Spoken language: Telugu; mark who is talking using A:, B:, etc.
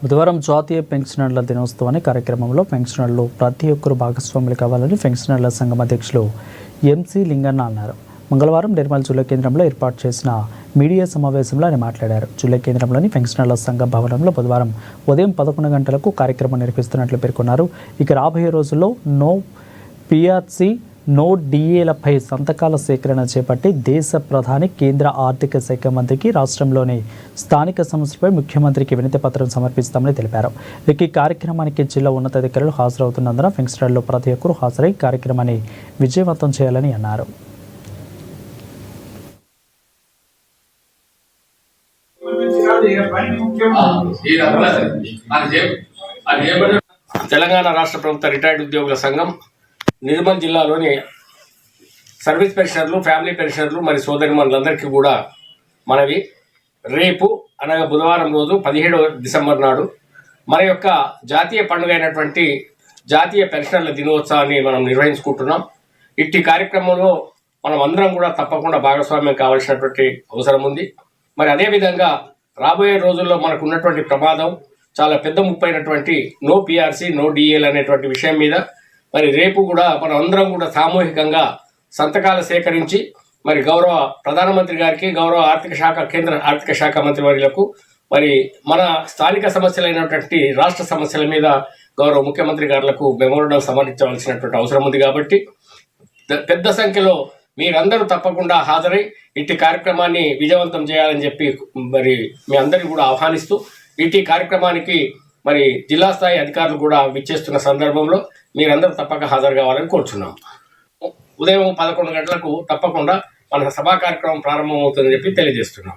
A: బుధవారం జాతీయ పెన్షనర్ల దినోత్సవాన్ని కార్యక్రమంలో పెన్షనర్లు ప్రతి ఒక్కరూ భాగస్వాములు కావాలని పెన్షనర్ల సంఘం అధ్యక్షులు ఎంసీ లింగన్న అన్నారు. మంగళవారం నిర్మల్ జిల్లా కేంద్రంలో ఏర్పాటు చేసిన మీడియా సమావేశంలో ఆయన మాట్లాడారు. జిల్లా కేంద్రంలోని పెన్షనర్ల సంఘ భవనంలో బుధవారం ఉదయం 11 గంటలకు కార్యక్రమం నిర్వహిస్తున్నట్లు పేర్కొన్నారు. ఇక రాబోయే రోజుల్లో నో పిఆర్సీ నో డిఏలపై సంతకాల సేకరణ చేపట్టి దేశ ప్రధాని కేంద్ర ఆర్థిక శాఖ మంత్రికి రాష్ట్రంలోని స్థానిక సంస్థలపై ముఖ్యమంత్రికి వినతి పత్రం సమర్పిస్తామని తెలిపారు. ఈ కార్యక్రమానికి జిల్లా ఉన్నతాధికారులు హాజరవుతున్నందున పెన్షనర్లు ప్రతి ఒక్కరూ హాజరై కార్యక్రమాన్ని విజయవంతం చేయాలని అన్నారు.
B: తెలంగాణ రాష్ట్ర ప్రభుత్వ రిటైర్డ్ ఉద్యోగుల సంఘం నిర్మల్ జిల్లాలోని సర్వీస్ పెన్షనర్లు, ఫ్యామిలీ పెన్షనర్లు మరి సోదరిమణులందరికీ కూడా మనవి, రేపు అనగా బుధవారం రోజు 17వ డిసెంబర్ నాడు మన యొక్క జాతీయ పండుగ అయినటువంటి జాతీయ పెన్షనర్ల దినోత్సవాన్ని మనం నిర్వహించుకుంటున్నాం. ఇట్టి కార్యక్రమంలో మనం అందరం కూడా తప్పకుండా భాగస్వామ్యం కావాల్సినటువంటి అవసరం ఉంది. మరి అదేవిధంగా రాబోయే రోజుల్లో మనకు ఉన్నటువంటి ప్రమాదం చాలా పెద్ద ముప్పు అయినటువంటి నో పిఆర్సీ నో డిఏల్ అనేటువంటి విషయం మీద మరి రేపు కూడా మనం అందరం కూడా సామూహికంగా సంతకాలు సేకరించి మరి గౌరవ ప్రధానమంత్రి గారికి, గౌరవ కేంద్ర ఆర్థిక శాఖ మంత్రి వర్యులకు, మరి మన స్థానిక సమస్యలైనటువంటి రాష్ట్ర సమస్యల మీద గౌరవ ముఖ్యమంత్రి గారులకు మెమోరాండం సమర్పించవలసినటువంటి అవసరం ఉంది. కాబట్టి పెద్ద సంఖ్యలో మీరందరూ తప్పకుండా హాజరై ఇట్టి కార్యక్రమాన్ని విజయవంతం చేయాలని చెప్పి మరి మీ అందరినీ కూడా ఆహ్వానిస్తూ ఇట్టి కార్యక్రమానికి మరి జిల్లా స్థాయి అధికారులు కూడా విచ్చేస్తున్న సందర్భంలో మీరందరూ తప్పక హాజరు కావాలని కోరుచున్నాం. ఉదయం 11 గంటలకు తప్పకుండా మన సభా కార్యక్రమం ప్రారంభమవుతుందని చెప్పి తెలియజేస్తున్నాం.